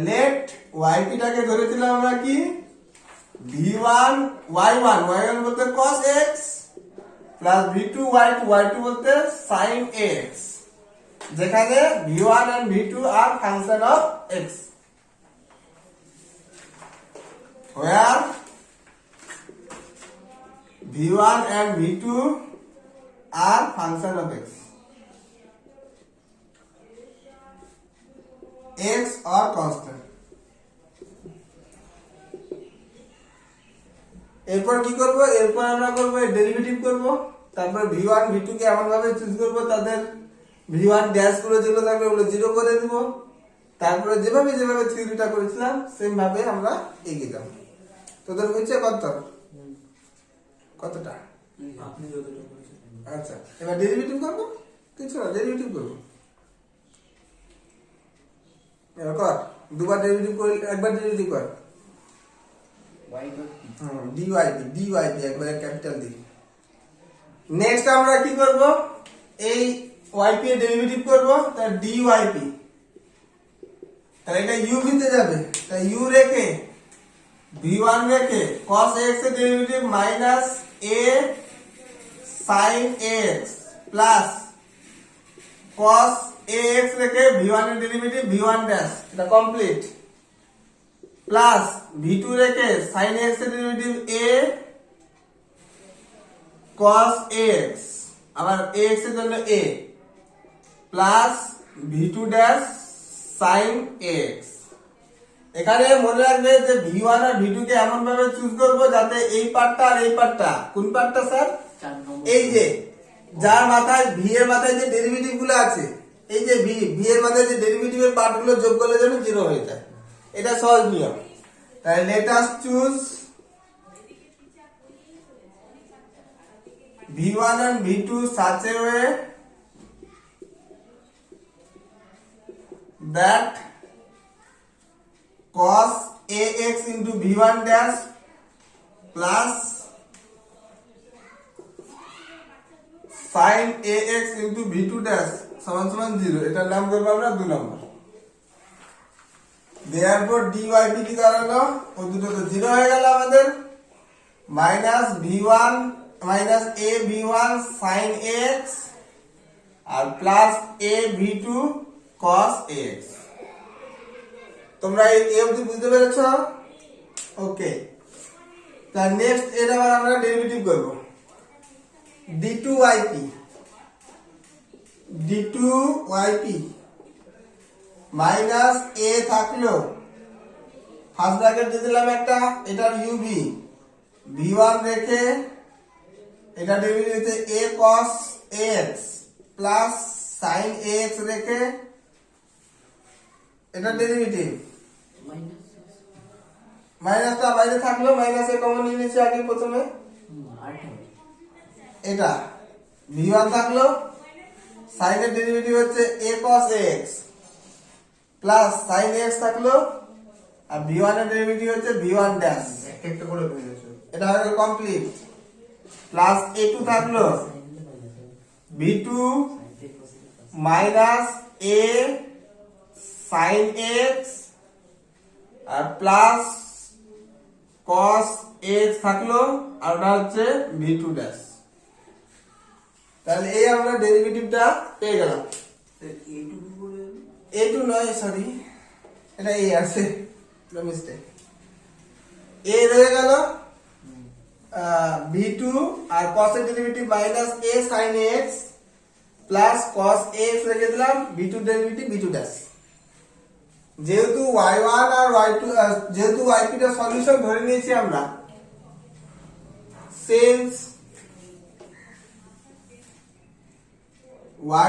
let yp টাকে ধরেছিলাম আমরা কি v1 y1 বলতে cos x plus v2 y2 বলতে sin x, যেখানে v1 and v2 আর function of x, where v1 and v2 are function of x or constant। এরপর কি করব, এরপর আমরা করব ডেরিভেটিভ করব, তারপর v1 v2 কে এমন ভাবে চুজ করব তাদের v1 ড্যাশ গুলো যেগুলো থাকবে ওগুলো 0 করে দিব, তারপরে যেভাবে থিওরিটা করেছিলাম সেম ভাবে আমরা এগিয়ে যাব। তোদের হচ্ছে কতটা আপনি যতটা বলেছেন। আচ্ছা, এবার ডেরিভেটিভ করব, কিছু না ডেরিভেটিভ করব, এবার কর দুবার ডেরিভেটিভ করে একবার ডেরিভেটিভ কর dyp একবার ক্যাপিটাল দি। নেক্সট আমরা কি করব, এই yp এর ডেরিভেটিভ করব, তাহলে dyp, তাহলে এটা u ভিতে যাবে, তাই u রেখে v1 রেখে cos x এর derivative minus a sin x plus cos ax রেখে v1 এর ডেরিভেটিভ v1 ড্যাশ, এটা কমপ্লিট, প্লাস v2 রেখে sin x এর ডেরিভেটিভ a cos x, আবার ax এর জন্য a, plus v2 dash sin x। এখানে মনে রাখবে যে v1 আর v2 কে এমন ভাবে চুজ করব যাতে এই পার্টটা আর এই পার্টটা, কোন পার্টটা স্যার, এই যে যার মাথায় v এর মাথায় যে ডেরিভেটিভ গুলো আছে, এই যে v এর মাথায় যে ডেরিভেটিভের পার্ট গুলো যোগ করলে যেন 0 হয়ে যায়, এটা সহজ নিয়ম। তাহলে let us choose v1 and v2 such a way that cos ax into v1 dash plus sin ax into v2 dash সমান সমান 0, এটার নাম করব আমরা 2 নম্বর। therefore dyp কি দাঁড়ালো, ও দুটো তো 0 হয়ে গেল আমাদের, minus v1 minus a v1 sin x আর plus a v2 cos x। তোমরা এই অবধি বুঝতে পেরেছো? ওকে, তার নেক্সট এর আবার আমরা ডেরিভেটিভ করব, d2yp মাইনাস a থাকলো, ফার্স্ট ব্র্যাকেট দিয়ে দিলাম একটা, এটার uv v1 রেখে এটা ডেরিভেটিভ হচ্ছে a cos x plus sin x রেখে এটা ডেরিভেটিভ, মাইনাসটা বাইরে থাকলো, মাইনাসে কমন নিয়ে নিয়েছি আগে প্রথমে, এটা v1 থাকলো, sin এর ডেরিভেটিভ হচ্ছে a cos x plus sin x থাকলো, আর v1 এর ডেরিভেটিভ হচ্ছে v1 ড্যাশ, একটা করে ফেলেছো, এটা হয়ে গেল কমপ্লিট, প্লাস a2 থাকলো, v2 minus a sin x আর প্লাস cos x থাকলো, আর ওটা হচ্ছে v2 ড্যাশ। তাহলে এই আমরা ডেরিভেটিভটা পেয়ে গেলাম। a2 নয়, সরি, এটা a আছে, মিস্টেক, a রয়ে গেল, v2 আর cos এর derivative minus a sin x plus cos x রেখে দিলাম, v2 ডেরিভেটিভ v2 ড্যাশ। যেহেতু y1 আর y2 যেহেতু yp টা সলিউশন ধরে নিয়েছি আমরা, since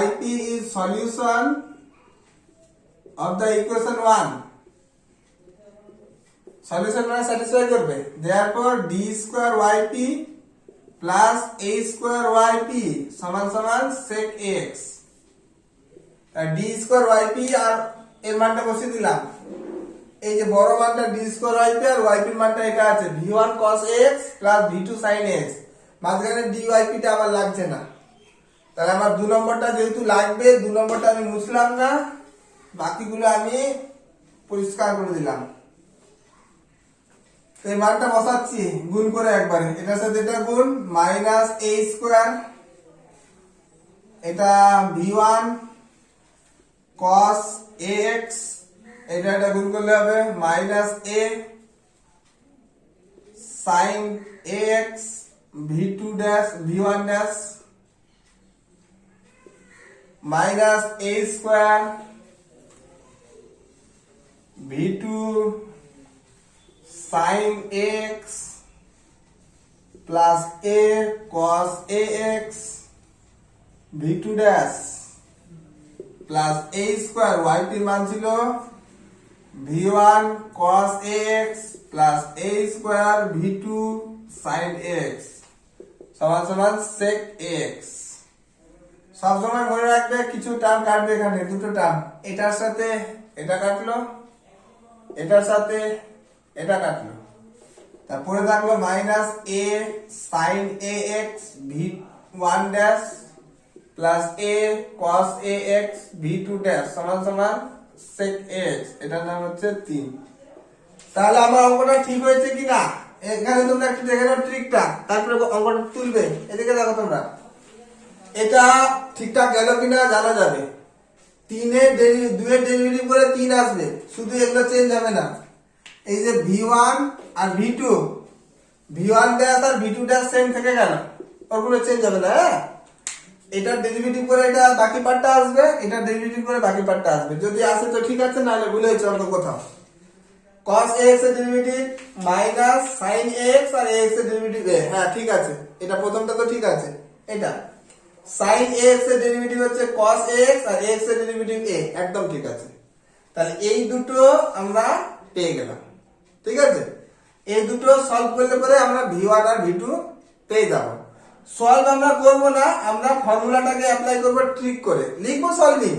yp is solution of the equation 1, solution মানে স্যাটিসফাই করবে, therefore d square yp plus a square yp সমান সমান sec x। d square yp আর এর মানটা বসিয়ে দিলাম। এই যে বড় মানটা ডি স্কোয়ার ওয়াইপি আর ওয়াইপির মানটা এটা আছে v1 cos x plus v2 sin x, মাঝখানে ডি ওয়াইপিটা আমার লাগছে না, তাহলে আমার 2 নম্বরটা যেহেতু লাগবে 2 নম্বরটা আমি মুছলাম না, বাকিগুলো আমি পরিষ্কার করে দিলাম। এই মানটা বসাচ্ছি গুণ করে একবারে, এটার সাথে এটা গুণ মাইনাস a স্কোয়ার, এটা v1 cos ax, এটা গুণ করলে হবে minus a sin ax v2 dash v1 dash minus a square v2 sin ax plus a cos ax v2 dash plus a square ওয়াইপির মান ছিল v1 cos ax plus a square v2 sin x সমান সমান sec x। সবসময় মনে রাখবে কিছু term কাটবে, এখানে দুটো টার্ম, এটার সাথে এটা কাটলো, এটার সাথে এটা কাটলো, তারপরে থাকলো minus a sin ax v1 dash plus a cos ax v2 dash সমান সমান sec x, এটার নাম হচ্ছে 3। তাহলে আমার অঙ্কটা ঠিক হয়েছে কিনা এখানে তোমরা একটু দেখে নাও ট্রিকটা, তারপরে অঙ্কটা তুলবে। এদিকে দেখো তোমরা, এটা ঠিকঠাক গেল কিনা জানা যাবে। 2 এর ডেরিভেটিভ করে 3 আসবে, শুধু এগুলো চেঞ্জ হবে না। এই যে v1 আর v2, v1 ড্যাশ আর v2 ড্যাশ সেম থেকে গেল, ওগুলো চেঞ্জ হবে না। হ্যাঁ, এটার ডেরিভেটিভ করে এটা বাকি পার্টটা আসবে, এটার ডেরিভেটিভ করে বাকি পার্টটা আসবে, যদি আসে তো ঠিক আছে, নাহলে ভুলে হয়েছে অঙ্ক কোথাও। cos ax এর ডেরিভেটিভ মাইনাস sin ax আর ax এর ডেরিভেটিভ a, হ্যাঁ ঠিক আছে, এটা প্রথমটা তো ঠিক আছে। এটা sin ax এর ডেরিভেটিভ হচ্ছে cos ax আর ax এর ডেরিভেটিভ a, একদম ঠিক আছে। তাহলে এই দুটো আমরা পেয়ে গেলাম, ঠিক আছে। এই দুটো সলভ করলে পরে আমরা v1 আর v2 পেয়ে যাব। সলভ আমরা করব না, আমরা ফর্মুলাটাকে অ্যাপ্লাই করব ট্রিক করে, লিখবো সলভিং,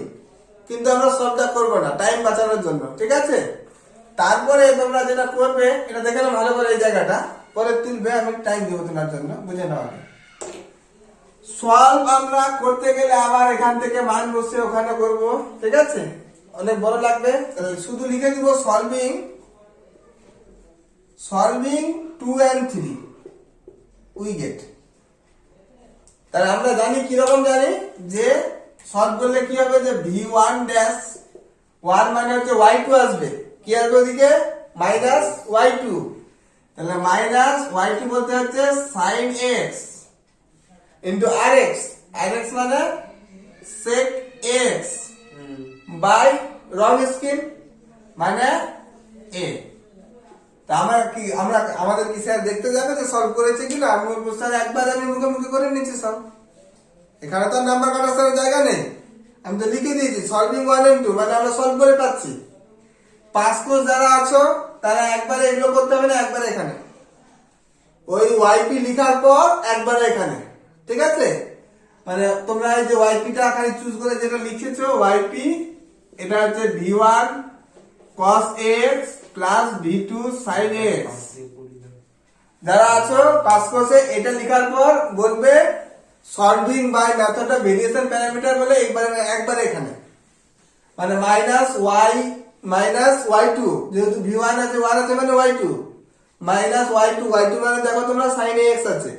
কিন্তু আমরা সলভটা করব না টাইম বাঁচানোর জন্য, ঠিক আছে। তারপরে তোমরা যেটা করবে এটা দেখে নাও ভালো করে, এই জায়গাটা পরে তুলবে, আমি টাইম দেবো তোমার জন্য, বুঝে নাও। সলভ আমরা করতে গেলে আবার এখান থেকে মান বসে ওখানে করব, ঠিক আছে, অনেক বড় লাগবে। শুধু লিখে দিব সলভিং 2 and 3 উই গেট। তাহলে আমরা জানি কিরকম জানি, যে সলভ করলে কি হবে, যে v1 ড্যাশ 1 মানে হচ্ছে y2 আসবে, কি আসবে ওদিকে মাইনাস y2, তাহলে মাইনাস y2 বলতে হচ্ছে sin x into rx, rx মানে sec x by Wronskian মানে a। তা আমরা আমাদের কি স্যার দেখতে যাবে যে সলভ করেছে কিনা? আমি বলবো স্যার একবার আমি মুখে মুখে করে নিচ্ছি সব, এখানে তো নাম্বার কাটার স্যার জায়গা নেই, আমি তো লিখে দিয়েছি সলভিং 1 and 2, মানে আমরা সলভ করে পাচ্ছি। পাস কোর্স যারা আছো তারা একবারে এগুলো করতে হবে না, একবারে এখানে ওই ওয়াইপি লিখার পর একবারে এখানে, ঠিক আছে। মানে তোমরা এই যে ওয়াইপিটা এখানে চুজ করে যেটা লিখেছো ওয়াইপি, এটা হচ্ছে v1 cos x plus v2 sin x। যারা আছো পাস কোর্সে এটা লিখার পর বলবে solving by method of variation parameter বলে একবারে এখানে, মানে মাইনাস y2, যেহেতু v1 আছে 1 আছে মানে y2 মাইনাস y2 মানে দেখো তোমরা sin x আছে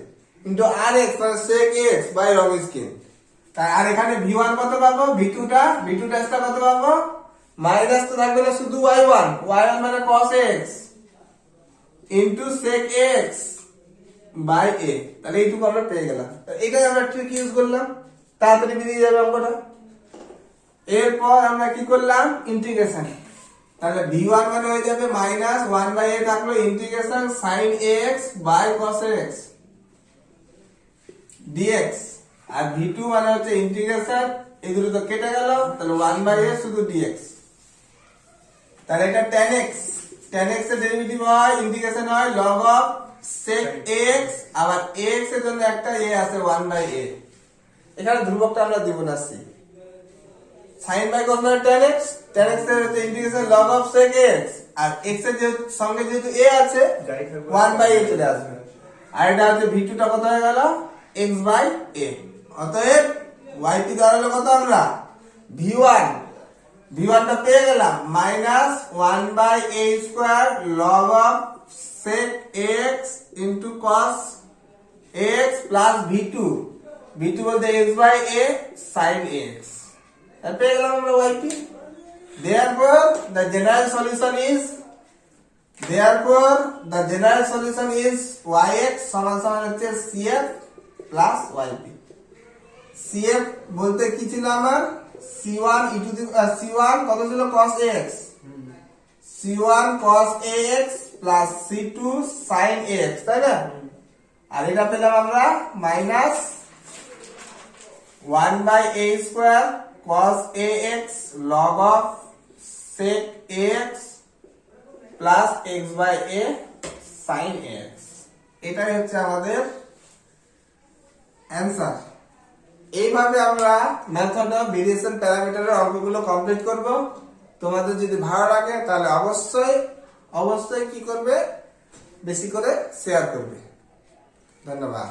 ইনটু rx মানে sec x by Wronskian. তাই আর এখানে v1 কত পাবো, v2 ড্যাশটা কত পাবো, মাইনাস তো থাকবে না, শুধু y1 মানে cos x into sec x by a। তাহলে এইটুকু আমরা পেয়ে গেলাম, এটাই আমরা ট্রিক ইউজ করলাম, তাড়াতাড়ি বেরিয়ে যাবে অঙ্কটা। এরপর আমরা কি করলাম, ইন্টিগ্রেশন। তাহলে v1 মানে হয়ে যাবে মাইনাস 1/a থাকলো integration sin x by cos x dx, আর v2 মানে হচ্ছে ইন্টিগ্রেশন, এগুলো তো কেটে গেল, তাহলে 1/a শুধু dx। তাহলে এটা tan x এর ডেরিভেটিভ হয়, ইন্টিগ্রেশন হয় log of sec x, আবার x এর জন্য একটা a আছে 1/a, এখানে ধ্রুবকটা আমরা দিব না c, sin বাই cos মানে tan x, tan x এর হচ্ছে integration log of sec x, আর x এর সঙ্গে যেহেতু a আছে 1 বাই a চলে আসবে। আর এটা হচ্ছে v2 টা কত হয়ে গেল x বাই a। অতএব yp দাঁড়ালো কত আমরা v1 টা পেয়ে গেলাম minus 1 by a square log of sec x into cos x plus v2 বলতে x by a sin x। আর পেয়ে গেলাম আমরা yp। therefore the general solution is yx সমান সমান হচ্ছে cf প্লাস yp। cf বলতে কি ছিল আমার c1 c1 কত ছিল cos ax, c1 cos ax plus c2 sin ax, তাই না? আর এটা পেলাম আমরা minus 1 by a square cos ax log of sec ax plus x by a sin ax। এটাই হচ্ছে আমাদের অ্যানসার। এইভাবে আমরা মেথড অফ ভেরিয়েশন প্যারামিটারের অঙ্কগুলো কমপ্লিট করব। তোমাদের যদি ভালো লাগে তাহলে অবশ্যই কি করবে, বেশি করে শেয়ার করবে। ধন্যবাদ।